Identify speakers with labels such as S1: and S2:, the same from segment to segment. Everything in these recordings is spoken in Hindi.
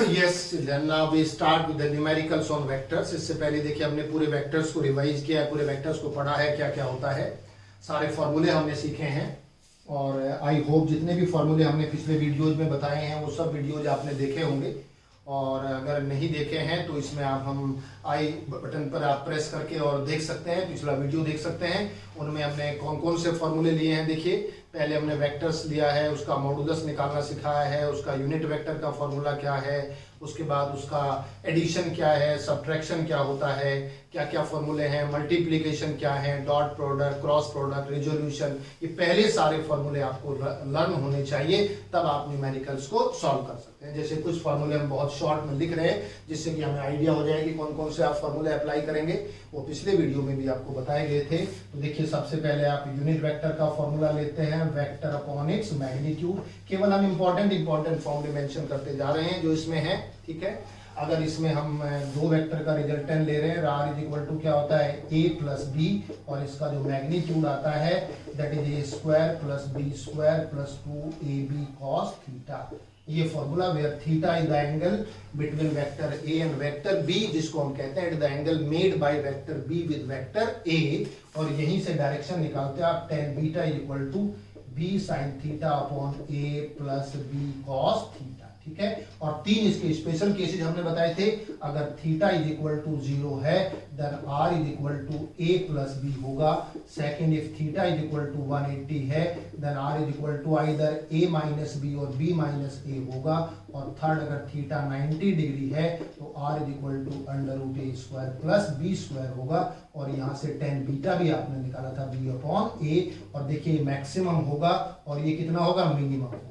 S1: Yes, then now we start with the numericals on vectors. इससे पहले देखिए हमने पूरे वेक्टर्स को रिवाइज किया है, पूरे वेक्टर्स को पढ़ा है, क्या क्या होता है, सारे फॉर्मूले हमने सीखे हैं। और आई होप जितने भी फॉर्मूले हमने पिछले वीडियोज में बताए हैं वो सब वीडियोज आपने देखे होंगे। और अगर नहीं देखे हैं तो इसमें आप हम आई बटन पर आप प्रेस करके और देख सकते हैं, पिछला वीडियो देख सकते हैं। उनमें हमने कौन कौन से फॉर्मूले लिए हैं देखिए। पहले हमने वेक्टर्स लिया है, उसका मॉडुलस निकालना सिखाया है, उसका यूनिट वेक्टर का फॉर्मूला क्या है, उसके बाद उसका एडिशन क्या है, सब्ट्रैक्शन क्या होता है, क्या क्या फॉर्मूले हैं, मल्टीप्लिकेशन क्या है, dot product, cross product, resolution, ये पहले सारे फॉर्मूले आपको लर्न होने चाहिए, तब आप न्यूमेरिकल्स को सॉल्व कर सकते हैं। जैसे कुछ फॉर्मूले हम बहुत शॉर्ट में लिख रहे हैं जिससे कि हमें आइडिया हो जाए कि कौन कौन से आप फॉर्मूले अप्लाई करेंगे, वो पिछले वीडियो में भी आपको बताए गए थे। तो देखिए सबसे पहले आप यूनिट वेक्टर का फॉर्मूला लेते हैं, वेक्टर अपॉन इट्स मैग्नीट्यूड। केवल हम इंपॉर्टेंट फॉर्मूले मेंशन करते जा रहे हैं जो इसमें है, ठीक है। अगर इसमें हम दो वेक्टर का रिजल्टेंट ले रहे हैं, r इज इक्वल टू क्या होता है a प्लस बी, और इसका जो मैग्नीट्यूड आता है that is a square plus B square plus 2ab cos theta. ये formula where theta is the angle between vector a and vector b, जिसको हम कहते हैं the angle made by vector b with vector a। और यहीं से डायरेक्शन निकालते हैं आप, tan beta is equal to b sin theta upon a plus b cos theta, ठीक है। और तीन इसके स्पेशल केसेस हमने बताए थे। अगर थीटा इज इक्वल टू 0 है then r is equal to a plus b होगा। Second, if theta is equal to 180 है then r is equal to either a minus b और b माइनस a होगा। और थर्ड, अगर थीटा 90 डिग्री है तो r is equal to under root a square plus b square होगा। और यहाँ से tan बीटा भी आपने निकाला था b अपॉन a। और देखिए मैक्सिमम होगा और ये कितना होगा, मिनिमम होगा।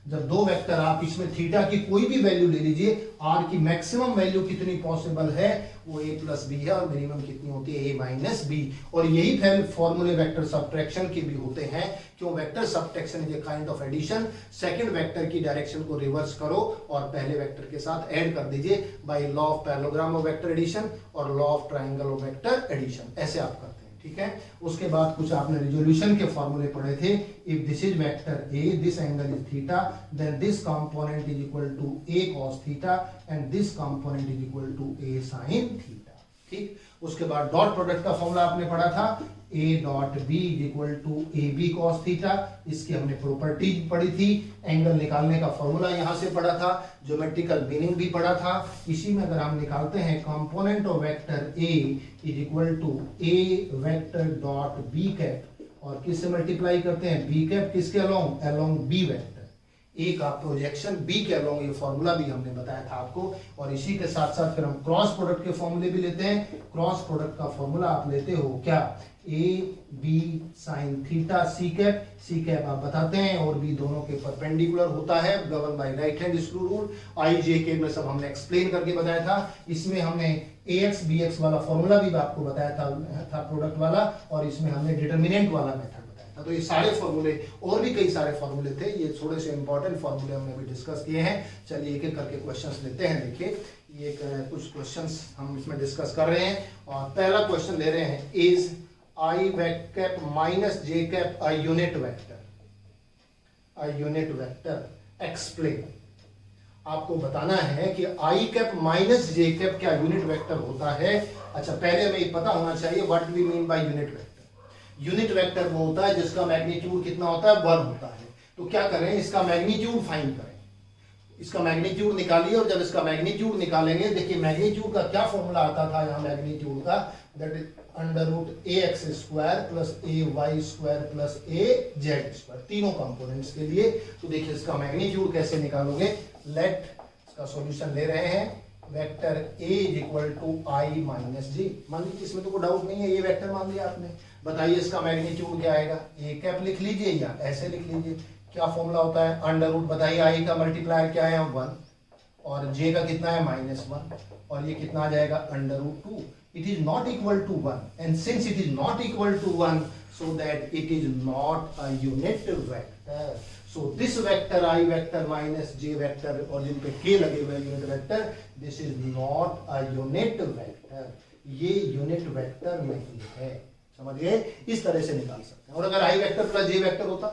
S1: जब दो वेक्टर आप इसमें थीटा की कोई भी वैल्यू ले लीजिए, r की मैक्सिमम वैल्यू कितनी पॉसिबल है वो a प्लस बी है, और मिनिमम कितनी होती है a माइनस बी। और यही फॉर्मूले वेक्टर सब्ट्रैक्शन के भी होते हैं। क्यों? Vector subtraction is a kind of addition. Second vector की डायरेक्शन को रिवर्स करो और पहले वेक्टर के साथ ऐड कर दीजिए by law of parallelogram of vector addition और law of triangle of vector addition, ऐसे आप करते हैं, ठीक है। उसके बाद कुछ आपने रिजोल्यूशन के फॉर्मूले पढ़े थे। If this is vector a, this angle is theta, then this component is equal to a cos theta and this component is equal to a sin theta, ठीक। उसके बाद डॉट प्रोडक्ट का फॉर्मूला आपने पढ़ा था, a dot b is equal to ab cos theta. इसकी हमने प्रॉपर्टीज पढ़ी थी, एंगल निकालने का फॉर्मूला यहाँ से पढ़ा था, ज्योमेट्रिकल मीनिंग भी पढ़ा था। इसी में अगर हम निकालते हैं component of vector a is equal to a vector dot b cap, और किससे मल्टीप्लाई करते हैं, b कैप किसके along, along b vector, A का प्रोजेक्शन बी के अलोंग, ये फॉर्मूला भी हमने बताया था आपको। और इसी के साथ साथ फिर हम क्रॉस प्रोडक्ट के फॉर्मूले भी लेते हैं। क्रॉस प्रोडक्ट का फॉर्मूला आप लेते हो क्या, A B sine theta C cap आप बताते हैं, और बी दोनों के परपेंडिकुलर होता है, govern by right hand screw rule. I j k में सब हमने एक्सप्लेन करके बताया था। इसमें हमने ax bx वाला फॉर्मूला भी आपको बताया था प्रोडक्ट वाला, और इसमें हमने डिटर्मिनेंट वाला मेथड। तो ये सारे फॉर्मूले और भी कई सारे फॉर्मूले थे, ये थोड़े से इंपॉर्टेंट फॉर्मूले हमने भी डिस्कस किए हैं। चलिए एक एक करके क्वेश्चंस लेते हैं। देखिए ये कुछ क्वेश्चंस हम इसमें डिस्कस कर रहे हैं। और पहला क्वेश्चन ले रहे हैं, is I cap minus J cap a unit vector, explain. आपको बताना है कि आई कैप माइनस जे कैप क्या यूनिट वेक्टर होता है। अच्छा, पहले हमें ये पता होना चाहिए what we mean by unit vector. Unit vector वो होता है जिसका मैग्नीट्यूड कितना होता है, 1 होता है। तो क्या करें, इसका मैग्नीट्यूड फाइंड करें, इसका मैग्नीट्यूड निकालिए। और जब इसका मैग्नीट्यूड निकालेंगे, देखिए मैग्नीट्यूड का क्या फॉर्मूला आता था यहाँ मैग्नीट्यूड का, that is under root A X square plus A Y square plus A Z square, तीनों कंपोनेंट्स के लिए। तो देखिए इसका मैग्नीट्यूड कैसे निकालोगे, लेट इसका सॉल्यूशन ले रहे हैं, vector a is equal to i minus j. मान लीजिए इसमें तो कोई डाउट नहीं है, ये वेक्टर मान लिया आपने। बताइए इसका मैग्नीट्यूड क्या आएगा, a कैप लिख लीजिए या ऐसे लिख लीजिए। क्या फॉर्मूला होता है, अंडर रूट, बताइए i का मल्टीप्लायर क्या है, 1, और j का कितना है, -1, और ये कितना आ जाएगा, under root 2। It is not equal to 1, and since it is not equal to 1 so that it is not a unit vector. So this vector I vector minus j vector, और जिन पे k लगे हुए unit vector, this is not a unit vector, ये यूनिट वेक्टर नहीं है। समझ गए, इस तरह से निकाल सकते हैं। और अगर i vector plus j vector होता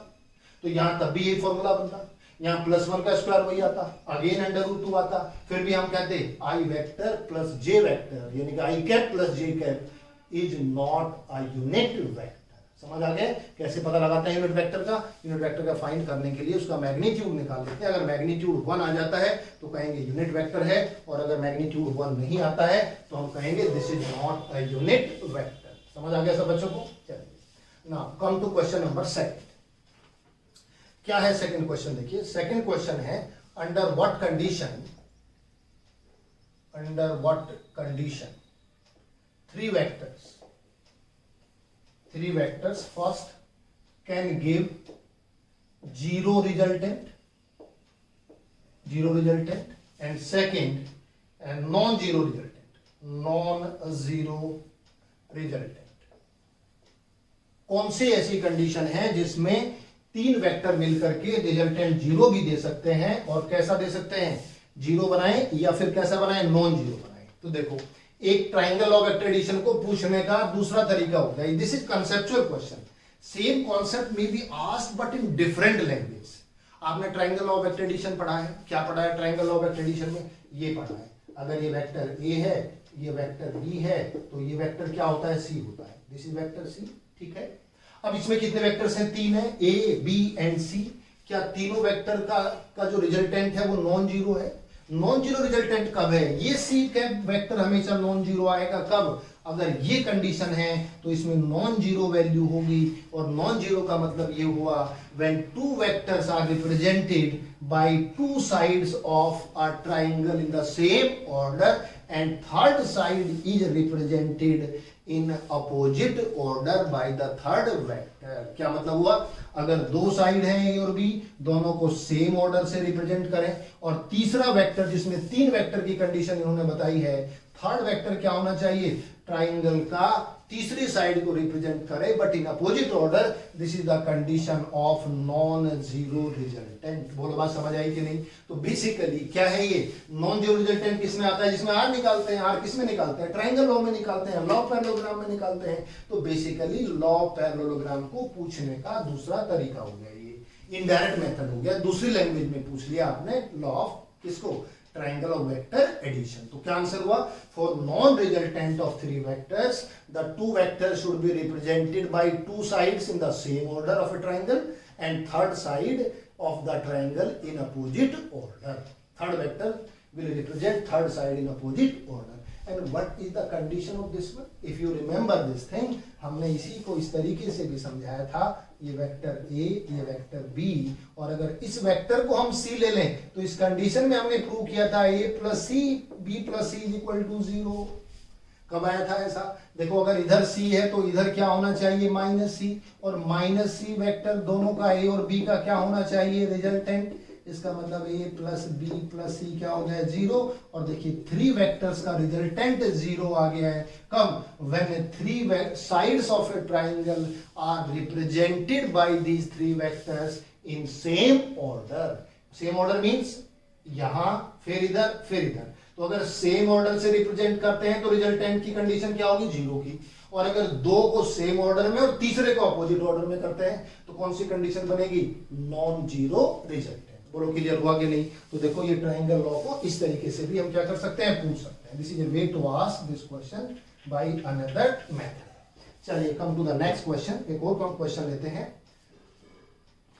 S1: तो यहाँ तब भी यही फॉर्मूला बनता। यहाँ +1 का स्क्वायर वही आता, अगेन √2 आता, फिर भी हम कहते i vector plus j vector यानी कि आई cap plus j cap is not a unit vector. समझ आ गया कैसे पता लगाते हैं यूनिट वेक्टर का? यूनिट वेक्टर का फाइंड करने के लिए उसका मैग्नीट्यूड निकाल लेते हैं। अगर मैग्नीट्यूड 1 आ जाता है तो कहेंगे यूनिट वेक्टर है, और अगर मैग्नीट्यूड 1 नहीं आता है तो हम कहेंगे this is not a unit vector. समझ आ गया सब बच्चों को? चलिए now come to question number 2। क्या है सेकंड क्वेश्चन? देखिए सेकंड क्वेश्चन है under what condition three vectors first can give zero resultant and second and non-zero resultant। कौन सी ऐसी कंडीशन है जिसमें 3 वेक्टर मिलकर के रिजल्टेंट 0 भी दे सकते हैं, और कैसा दे सकते हैं? 0 बनाए या फिर कैसा बनाए? नॉन जीरो बनाए। तो देखो एक triangle law of vector addition को पूछने का दूसरा तरीका होता है, this is conceptual question. Same concept में be asked but in different language. आपने triangle law of vector addition पढ़ा है, क्या पढ़ा है triangle law of vector addition में? ये पढ़ा है, अगर ये वेक्टर ए है, ये वेक्टर बी है, तो ये वेक्टर क्या होता है? सी होता है। दिस इज वेक्टर सी, ठीक है। अब इसमें कितने वेक्टर्स हैं? 3 है, ए बी एंड सी। क्या तीनों वेक्टर का जो रिजल्टेंट है वो नॉन जीरो है? नॉन जीरो रिजल्टेंट कब है? ये सी कैप वेक्टर हमेशा नॉन जीरो आएगा। कब? अगर ये कंडीशन है तो इसमें नॉन जीरो वैल्यू होगी, और नॉन जीरो का मतलब ये हुआ when 2 vectors are represented by 2 sides of a triangle in the same order and third side is represented in opposite order by the third vector. क्या मतलब हुआ? अगर 2 साइड हैं ए और बी, दोनों को सेम ऑर्डर से रिप्रेजेंट करें, और तीसरा वेक्टर जिसमें 3 वेक्टर की कंडीशन इन्होंने बताई है, थर्ड वेक्टर क्या होना चाहिए? ट्राइंगल का तीसरी साइड को रिप्रेजेंट करे but in opposite order. This is the condition of non zero resultant. बोलो बात समझ आई कि नहीं? तो बेसिकली क्या है ये? नॉन जीरो रिजल्टेंट किसमें आता है? जिसमें आर निकालते हैं। आर किसमें निकालते हैं? ट्राइंगल लॉ में निकालते हैं, लॉ पैरेललोग्राम में निकालते हैं। तो बेसिकली लॉ पैरेललोग्राम को पूछने का दूसरा तरीका हो गया, ये इनडायरेक्ट मेथड हो गया। दूसरी लैंग्वेज में पूछ लिया आपने लॉ ऑफ किसको? Triangle of vector addition. तो क्या आंसर हुआ? For non resultant of 3 vectors the 2 vectors should be represented by 2 sides in the same order of a triangle and third side of the triangle in opposite order. Third vector will represent third side in opposite order. And what is the condition of this one? If you remember this thing, हमने इसी को इस तरीके से भी समझाया था। ये वेक्टर A, ये वेक्टर B, और अगर इस वेक्टर को हम C ले लें तो इस कंडीशन में हमने प्रूव किया था A plus C, B plus C is equal to 0। कब आया था ऐसा? देखो अगर इधर C है तो इधर क्या होना चाहिए? माइनस C, और माइनस C वेक्टर दोनों का A और B का क्या होना चाहिए? रिजल्टेंट। इसका मतलब A plus B plus C क्या हो गया? 0। और देखिए 3 वेक्टर्स का रिजल्टेंट 0 आ गया है। कब? When 3 sides of a triangle are represented by these 3 vectors in same order. Same order means यहां फिर इधर फिर इधर। तो अगर सेम ऑर्डर से रिप्रेजेंट करते हैं तो रिजल्टेंट की कंडीशन क्या होगी? 0 की। और अगर 2 को सेम ऑर्डर में और तीसरे को अपोजिट ऑर्डर में करते हैं तो कौन सी कंडीशन बनेगी? Non zero resultant. बोलो क्लियर हुआ कि नहीं? तो देखो ये ट्राइंगल लॉ को इस तरीके से भी हम क्या कर सकते हैं? पूछ सकते हैं। This is a way to ask this question by another method. चलिए come to the next question. एक और क्वेश्चन लेते हैं।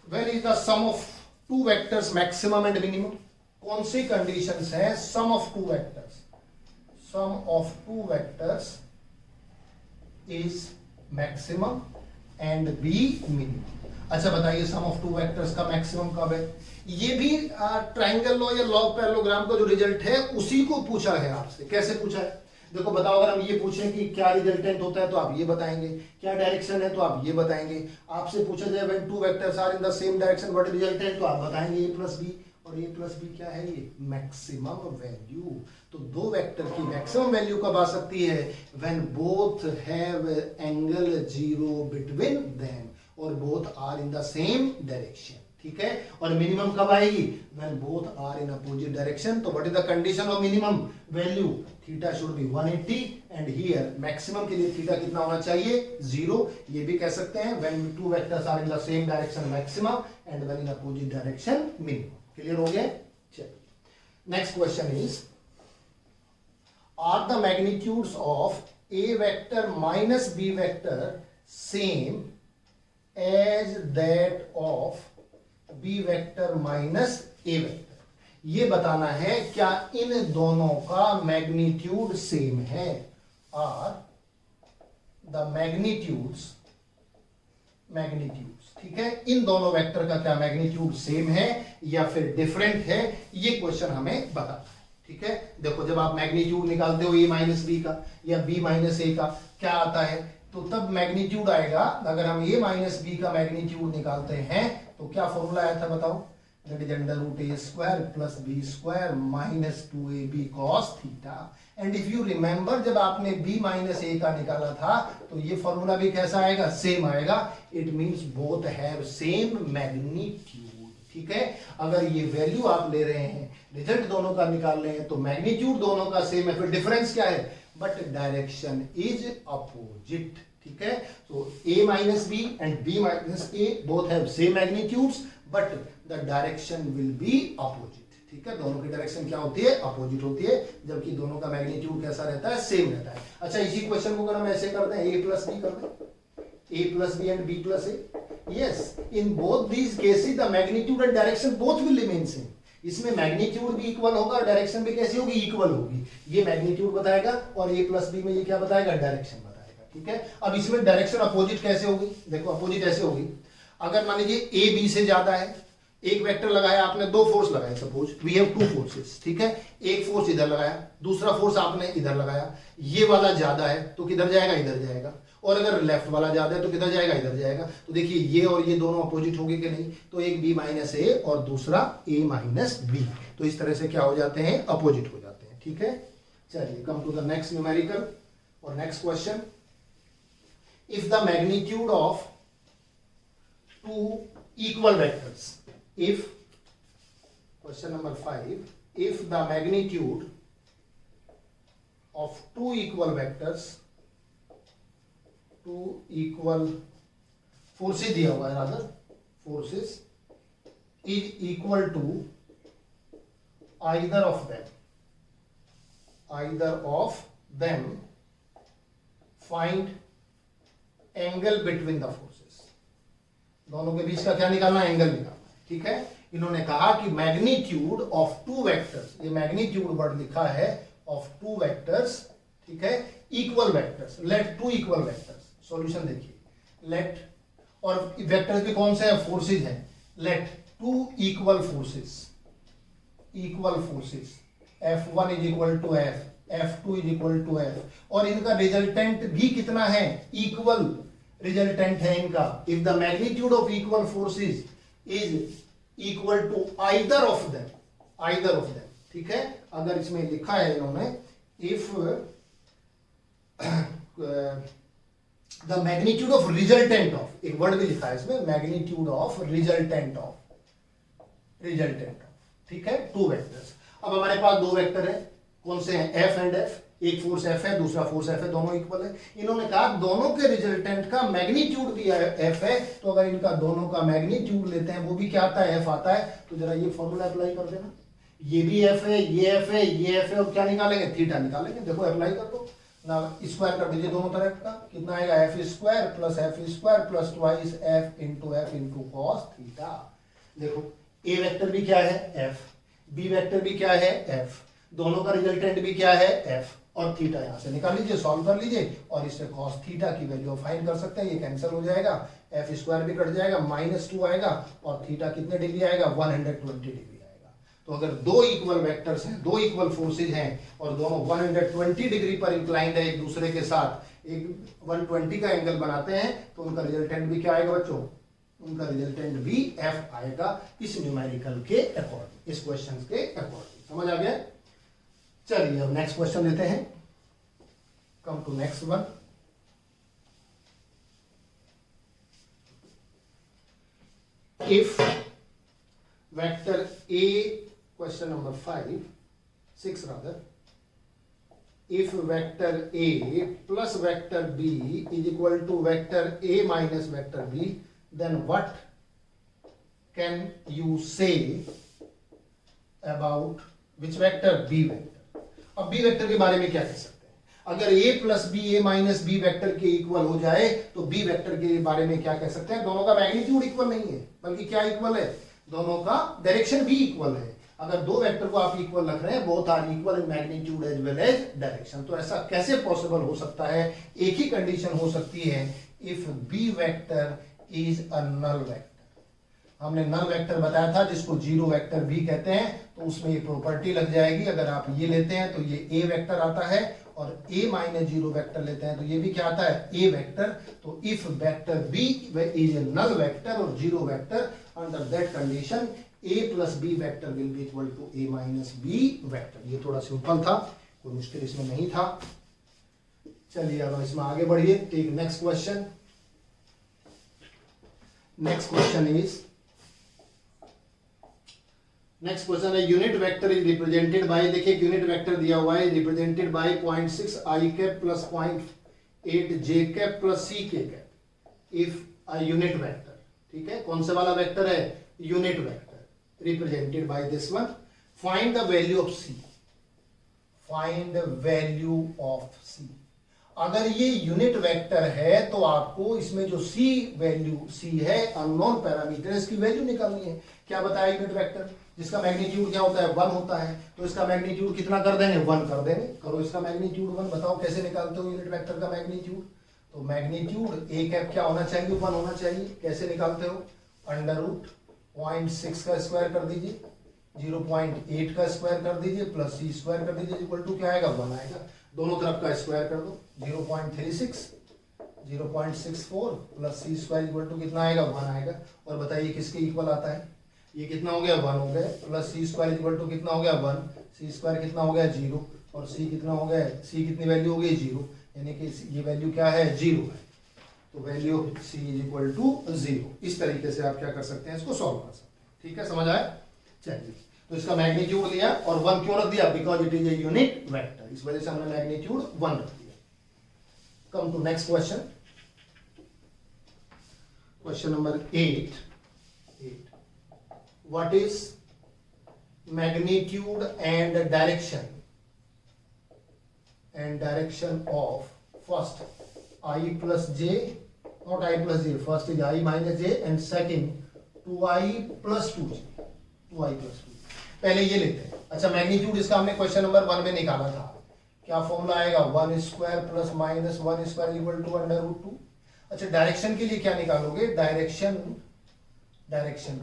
S1: When is the sum of 2 vectors maximum and minimum? कौन सी कंडीशंस है? Sum of 2 vectors, sum of 2 vectors is maximum and be minimum. अच्छा बताइए सम ऑफ 2 वेक्टर्स का मैक्सिमम कब है? ये भी ट्राइंगल लॉ या लॉ ऑफ पैरेललोग्राम का जो रिजल्ट है उसी को पूछा है आपसे। कैसे पूछा है? देखो बताओ, अगर हम ये पूछें कि क्या रिजल्टेंट होता है तो आप ये बताएंगे, क्या डायरेक्शन है तो आप ये बताएंगे। आपसे पूछा जाए when 2 vectors are in the same direction what is resultant, तो आप बताएंगे A प्लस बी। और A प्लस बी क्या है? ये मैक्सिमम वैल्यू। तो 2 वेक्टर की मैक्सिमम वैल्यू कब आ सकती है? When both have angle 0 between them और both are in the same direction. ठीक है। और मिनिमम कब आएगी, when both are in opposite direction. तो what is the condition of minimum value, theta should be 180 and here maximum के लिए थीटा कितना होना चाहिए, 0। ये भी कह सकते हैं when two vectors are in the same direction maximum and when in opposite direction minimum. Clear हो गया। चलिए next question is, are the magnitudes of a vector minus b vector same as that of b vector minus a vector। ये बताना है क्या इन दोनों का मैग्नीट्यूड सेम है, आर द मैग्नीट्यूड्स, ठीक है, इन दोनों वेक्टर का क्या मैग्नीट्यूड सेम है या फिर डिफरेंट है, ये क्वेश्चन हमें बताना है। ठीक है, देखो जब आप मैग्नीट्यूड निकालते हो a माइनस बी का या b माइनस ए का, क्या आता है, तो तब मैग्नीट्यूड आएगा। अगर हम a माइनस बी का मैग्नीट्यूड निकालते हैं तो क्या फॉर्मूला आया था बताओ, that is under root A square plus B square minus 2ab cos theta. And if you remember जब आपने b माइनस ए का निकाला था तो ये फॉर्मूला भी कैसा आएगा, सेम आएगा। It means both have same magnitude. ठीक है, अगर ये वैल्यू आप ले रहे हैं, रिजल्ट दोनों का निकाल रहे हैं, तो मैग्नीट्यूड दोनों का सेम है, फिर डिफरेंस क्या है, बट डायरेक्शन इज अपोजिट। ठीक है, तो a minus B and b minus A both have same magnitudes but the direction will be opposite. ठीक है, दोनों की डायरेक्शन क्या होती है, अपोजिट होती है, जबकि दोनों का मैग्नीट्यूड कैसा रहता है, सेम रहता है। अच्छा, इसी क्वेश्चन को अगर हम ऐसे करते हैं, a प्लस बी करते हैं, a plus b and b plus a, yes, in both these cases the magnitude and direction both will remain same। इसमें मैग्नीट्यूड भी इक्वल होगा और डायरेक्शन भी कैसी होगी, इक्वल होगी। ये मैग्नीट्यूड बताएगा और a प्लस बी में ये क्या बताएगा, डायरेक्शन बताएगा। ठीक है, अब इसमें डायरेक्शन अपोजिट कैसे होगी, देखो अपोजिट ऐसे होगी, अगर मान लीजिए a b से ज्यादा है, एक वेक्टर लगाया आपने, दो फोर्स लगाए, suppose we have two forces. ठीक है, एक फोर्स इधर लगाया, दूसरा फोर्स आपने इधर लगाया, ये वाला ज्यादा है तो किधर जाएगा, इधर जाएगा, और अगर लेफ्ट वाला ज्यादा है तो किधर जाएगा, इधर जाएगा। तो देखिए ये और ये दोनों अपोजिट हो गए कि नहीं, तो एक b माइनस ए और दूसरा a माइनस बी, तो इस तरह से क्या हो जाते हैं, अपोजिट हो जाते हैं। ठीक है, चलिए come to the next numerical और next question. If the magnitude of two equal vectors, if question number 5, if the magnitude of two equal vectors, two equal forces दिया हुआ है, rather forces is equal to either of them find angle between the forces। दोनों के बीच का क्या निकालना है, एंगल निकालना। ठीक है, इन्होंने कहा कि मैग्नीट्यूड ऑफ टू वेक्टर्स, ये मैग्नीट्यूड वर्ड लिखा है, ऑफ टू वेक्टर्स, ठीक है, equal vectors, let two equal vectors. Solution देखिए, लेट, और वेक्टर्स भी कौन से हैं, फोर्सेस हैं, let two equal forces F1 is equal to F, F2 is equal to F, और इनका रिजल्टेंट भी कितना है, इक्वल रिजल्टेंट है इनका। If the magnitude of equal forces is equal to either of them, ठीक है, अगर इसमें लिखा है इन्होंने, if the magnitude of resultant of, एक वर्ड भी लिखा है इसमें, मैग्नीट्यूड ऑफ रिजल्टेंट ऑफ, ठीक है, टू वेक्टर्स। अब हमारे पास दो वेक्टर है, कौन से हैं, F एंड F, एक फोर्स F है, दूसरा फोर्स F है, दोनों इक्वल है। इन्होंने कहा दोनों के रिजल्टेंट का मैग्नीट्यूड भी F है, तो अगर इनका दोनों का मैग्नीट्यूड लेते हैं, वो भी क्या आता है, F आता है। तो जरा ये फॉर्मूला अप्लाई कर देना, ये भी F है, ये F है, ये F है, और क्या निकालेंगे, थीटा निकालेंगे। देखो अप्लाई कर दो ना, स्क्वायर कर दीजिए दोनों तरफ का, कितना आएगा, F square plus twice F into cos theta. देखो A वेक्टर भी क्या है, F, B वेक्टर भी क्या है, F, दोनों का रिजल्टेंट भी क्या है, F, और थीटा यहां से निकाल लीजिए, सॉल्व कर लीजिए, और इससे cos थीटा की वैल्यू फाइंड कर सकते हैं। ये कैंसिल हो जाएगा, F स्क्वायर भी कट जाएगा, -2 आएगा, और थीटा कितने डिग्री आएगा, 120 डिग्री आएगा। तो अगर दो इक्वल वेक्टर्स हैं, दो इक्वल फोर्सेज हैं, और दोनों 120 डिग्री पर इंक्लाइंड है एक दूसरे के साथ, एक 120 का एंगल बनाते हैं, तो उनका रिजल्टेंट भी क्या आएगा बच्चों, उनका रिजल्टेंट भी F आएगा, इस न्यूमेरिकल के अकॉर्डिंग, इस क्वेश्चन के अकॉर्डिंग। समझ आ गया। चलिए अब नेक्स्ट क्वेश्चन लेते हैं, come to next one. If vector A, question number 6 rather, if vector A plus vector B is equal to vector A minus vector B, then what can you say about which vector? B vector. अब B vector के बारे में क्या कह सकते हैं? अगर A plus B, A minus B vector के इक्वल हो जाए तो B वेक्टर के बारे में क्या कह सकते हैं? दोनों का मैग्नीट्यूड इक्वल नहीं है, बल्कि क्या इक्वल है? दोनों का डायरेक्शन भी इक्वल है। अगर दो वेक्टर को आप इक्वल रख रहे हैं, both are equal in magnitude as well as direction, तो ऐसा कैसे पॉसिबल हो सकता है? एक ही कंडीशन हो सकती है, if B vector is a null vector. हमने नल वेक्टर बताया था जिसको जीरो वेक्टर भी कहते हैं, तो उसमें ये प्रॉपर्टी लग जाएगी। अगर आप ये लेते हैं तो ये ए वेक्टर आता है, और ए माइनस जीरो वेक्टर लेते हैं तो ये भी क्या आता है? A vector. तो if vector b is a null vector और zero vector, under that condition a plus b vector will be equal to a minus b vector. ये थोड़ा सिंपल था, कोई मुश्किल इसमें नहीं था। चलिए अब इसमें आगे बढ़िए। Take next question. Next question है unit vector is represented by, देखिए यूनिट वेक्टर दिया हुआ है, represented by 0.6 i cap plus 0.8 j cap plus c k cap if a unit vector. ठीक है, कौन से वाला वेक्टर है? Unit vector represented by this one. Find the value of c. Find the value of c. अगर ये यूनिट वेक्टर है तो आपको इसमें जो c वैल्यू c है, अननोन पैरामीटर, इसकी वैल्यू निकालनी है। क्या बताया? यूनिट वेक्टर जिसका मैग्नीट्यूड क्या होता है? 1 होता है। तो इसका मैग्नीट्यूड कितना कर देंगे? 1 कर देंगे। करो इसका मैग्नीट्यूड 1। बताओ कैसे निकालते हो यूनिट वेक्टर का मैग्नीट्यूड? तो मैग्नीट्यूड ए कैप क्या होना चाहिए? 1 होना चाहिए। कैसे निकालते हो? अंडर रूट 0.6 का स्क्वायर कर दीजिए, 0.8 का स्क्वायर कर दीजिए, प्लस सी स्क्वायर कर दीजिए, इक्वल टू क्या आएगा? 1 आएगा। दोनों तरफ का स्क्वायर कर दो, 0.36, 0.64 plus C square equal to कितना आएगा? 1 आएगा। और बताइए किसके इक्वल आता है? ये कितना हो गया? 1 हो गया, plus C square equal to कितना हो गया? 1, सी स्क्वायर कितना हो गया? 0, और सी कितना हो गया? सी कितनी वैल्यू हो गई? 0, यानी कि ये वैल्यू क्या है? 0 है। तो value of c is equal to 0। इस तरीके से आप क्या कर सकते हैं? इसको सॉल्व कर सकते हैं। ठीक है, समझ आया? चलिए, तो इसका मैग्नीट्यूड लिया, और 1 क्यों रख दिया? Because it is a unit vector, इस वजह से हमने मैग्नीट्यूड 1 रख दिया। Come to next question. Question number 8। What is magnitude and direction of first I plus j, not I plus j, first is I minus j and second 2i plus 2j, 2i plus 2j। पहले ये लेते हैं। अच्छा, मैग्नीट्यूड इसका हमने क्वेश्चन नंबर 1 में निकाला था। क्या फॉर्मूला आएगा? 1 square plus minus 1 square equal to under root 2। अच्छा, डायरेक्शन के लिए क्या निकालोगे? डायरेक्शन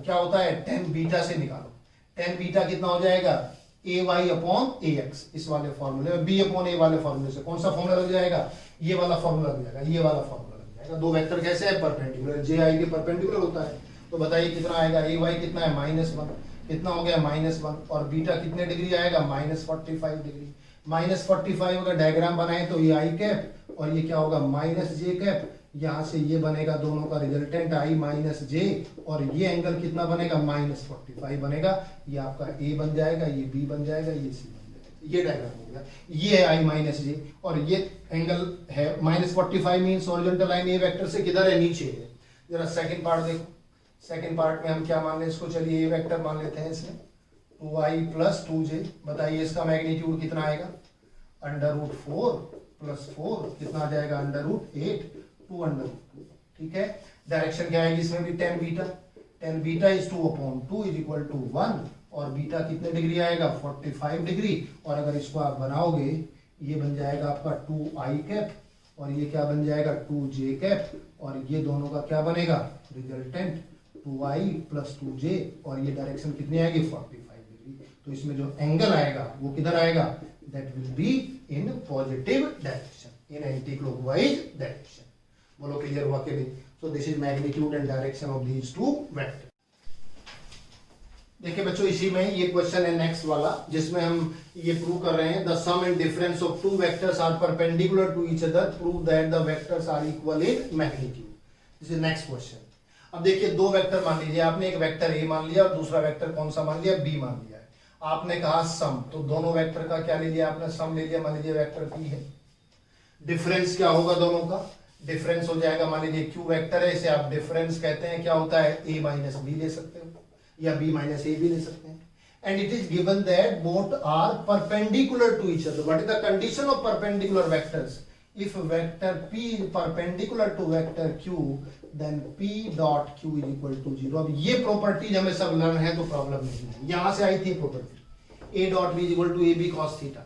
S1: क्या होता है? tan बीटा से निकालो। tan बीटा कितना हो जाएगा? ay अपॉन ax, इस वाले फॉर्मूले में, b अपॉन a वाले फॉर्मूले से। कौन सा फॉर्मूला लग जाएगा? ये वाला फॉर्मूला लग जाएगा, ये वाला फॉर्मूला लग जाएगा। दो वेक्टर कैसे है? परपेंडिकुलर, जे आई के परपेंडिकुलर होता है। तो बताइए कितना आएगा? ए वाई कितना है? -1, कितना हो गया? -1, और बीटा कितने डिग्री आएगा? -45 डिग्री। -45 अगर डायग्राम बनाए तो ये आई कैप और ये क्या होगा? Minus J cap. यहाँ से ये बनेगा दोनों का रिजल्टेंट आई माइनस जे, और ये एंगल कितना बनेगा? -45 बनेगा। ये आपका ए बन जाएगा, ये बी बन जाएगा, ये सी बन जाएगा। ये डायग्राम हो गया। ये है आई माइनस जे, और ये एंगल है -45 मीन्स हॉरिजॉन्टल लाइन ए वेक्टर से किधर है? नीचे है। जरा सेकंड पार्ट देखो। सेकंड पार्ट में हम क्या मान लें इसको? चलिए ए वेक्टर मान लेते हैं इसमें, 2i प्लस 2j। बताइए इसका मैग्नीट्यूड कितना आएगा? अंडर रूट 4 प्लस 4 कितना आ जाएगा? Under root 8 2 under root 2। ठीक है, डायरेक्शन क्या आएगी इसमें भी? tan beta is 2/2 is equal to 1, और बीटा कितने डिग्री आएगा? 45 डिग्री। और अगर इसको आप बनाओगे, ये बन जाएगा आपका 2i कैप, और ये क्या बन जाएगा? 2j कैप, और ये दोनों का क्या बनेगा? रिजल्टेंट 2i प्लस 2j, और ये डायरेक्शन कितनी आएगी? 45 डिग्री। तो इसमें जो एंगल आएगा वो किधर आएगा? That will be in positive direction, in anti clockwise direction. बोलो क्लियर हुआ कि नहीं? सो this is magnitude and direction of these two vector. देखिए बच्चों, इसी में ये क्वेश्चन है नेक्स्ट वाला, जिसमें हम ये प्रूव कर रहे हैं the sum and difference of two vectors are perpendicular to each other, prove that the vectors are equal in magnitude. This is next question. अब देखिए दो वेक्टर मान लीजिए, आपने एक वेक्टर ए मान लिया और दूसरा वेक्टर कौन सा मान लिया, बी मान लिया है। आपने कहा सम, तो दोनों वेक्टर का क्या ले लिया आपने, सम ले लिया। मान लीजिए वेक्टर पी है, डिफरेंस क्या होगा दोनों का, डिफरेंस हो जाएगा। मान लीजिए क्यू वेक्टर है, इसे आप डिफरेंस कहते हैं, क्या होता है, ए माइनस बी ले सकते हो या बी माइनस ए भी ले सकते हैं। And it is given that both are perpendicular to each other. What is the condition of perpendicular vectors? If vector p is perpendicular to vector q then p dot q is equal to 0। अब ये प्रॉपर्टीज हमें सब लर्न है तो प्रॉब्लम नहीं है, यहां से आई थी property a dot b is equal to ab cos theta.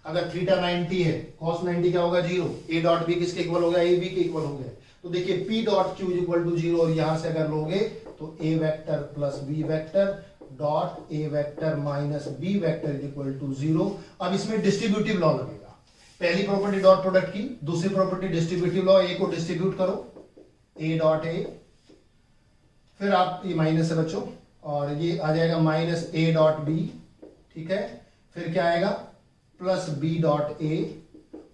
S1: अगर थीटा 90 है, cos 90 क्या होगा, 0। a dot b किसके इक्वल हो गया, ab के इक्वल हो गया। तो देखिए p dot q is equal to 0 और यहां से अगर लोगे तो a vector plus b vector dot a vector minus b vector is equal to 0। अब इसमें डिस्ट्रीब्यूटिव लॉ लगेगा। पहली प्रॉपर्टी डॉट प्रोडक्ट की, दूसरी प्रॉपर्टी डिस्ट्रीब्यूटिव लॉ, ए को डिस्ट्रीब्यूट करो, ए डॉट ए, फिर आप ये माइनस से बचो और ये आ जाएगा माइनस ए डॉट बी, ठीक है। फिर क्या आएगा, प्लस बी डॉट ए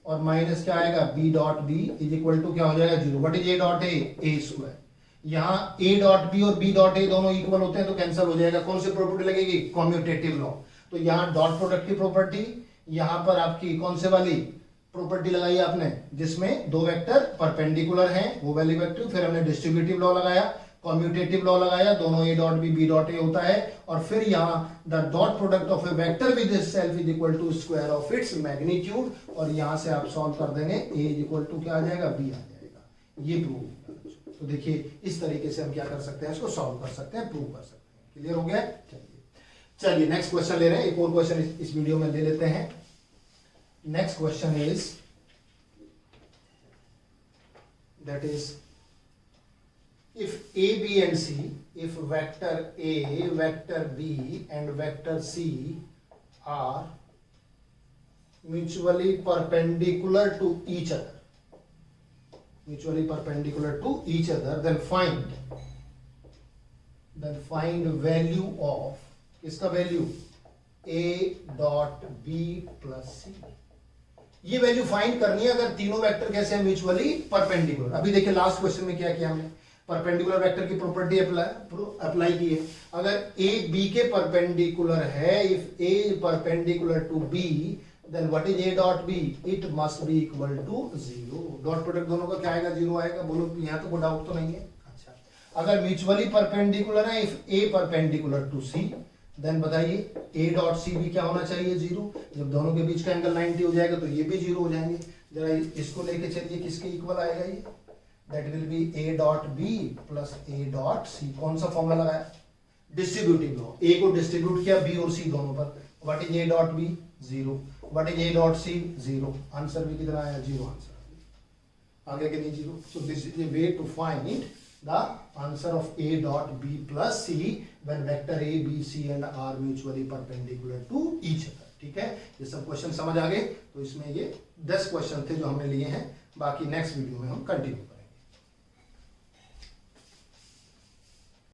S1: और माइनस क्या आएगा, B dot B is equal to क्या हो जाएगा, 0। What is A dot A square. यहाँ ए डॉट बी और बी डॉट ए दोनों इक्वल होते हैं तो कैंसिल हो जाएगा। कौन सी प्रॉपर्टी लगेगी, कम्यूटेटिव लॉ। तो यहाँ डॉट प्रोडक्ट की प्रॉपर्टी, यहां पर आपकी कौन से वाली प्रॉपर्टी लगाई आपने, जिसमें दो वेक्टर परपेंडिकुलर हैं, वो वाली वेक्टर। फिर हमने डिस्ट्रीब्यूटिव लॉ लगाया, कम्यूटेटिव लॉ लगाया, दोनों A dot B dot A होता है। और फिर यहाँ the dot product of a vector with itself is equal to square of its magnitude. और यहां से आप सॉल्व कर देंगे, ए इज इक्वल टू क्या आ जाएगा, बी आ जाएगा। ये प्रूव होगा। तो देखिए इस तरीके से हम क्या कर सकते हैं, इसको सॉल्व कर सकते हैं, प्रूव कर सकते हैं। क्लियर हो गया। चलिए नेक्स्ट क्वेश्चन ले रहे हैं, एक और क्वेश्चन इस वीडियो में ले लेते हैं। Next question is, that is, if A, B and C, if vector A, vector B and vector C are mutually perpendicular to each other, then find value of, इसका value A dot B plus C। ये वैल्यू फाइंड करनी है अगर तीनों वेक्टर कैसे हैं, म्यूचुअली परपेंडिकुलर। अभी देखिए लास्ट क्वेश्चन में क्या किया हमने, परपेंडिकुलर वेक्टर की प्रॉपर्टी अप्लाई की है। अगर ए बी के परपेंडिकुलर है, if A perpendicular to B then what is A dot B, it must be equal to 0। Dot product दोनों का क्या आएगा, 0 आएगा। बोलो यहां तो कोई डाउट तो नहीं है। अच्छा, अगर म्यूचुअली परपेंडिकुलर है, if A perpendicular to C then बताइए ए डॉट सी भी क्या होना चाहिए, 0। जब दोनों के बीच का एंगल 90 हो जाएगा तो ये भी 0 हो जाएंगे। जरा इसको लेके चलिए, किसके इक्वल आएगा ये, that will be A dot B plus A dot C. कौन सा फॉर्मूला लगाया, डिस्ट्रीब्यूटिव लॉ। ए को डिस्ट्रीब्यूट किया बी और सी दोनों पर, what is A dot B, 0। What is A dot C, 0। Answer भी कितना आया, 0 आंसर। आगे के नहीं 0। So this is a way to find the answer of A dot B plus C when vector A, B, C and are mutually perpendicular to each other। ठीक है, ये सब क्वेश्चन समझ आ गए। तो इसमें ये 10 क्वेश्चन थे जो हमने लिए हैं, बाकी नेक्स्ट वीडियो में हम कंटिन्यू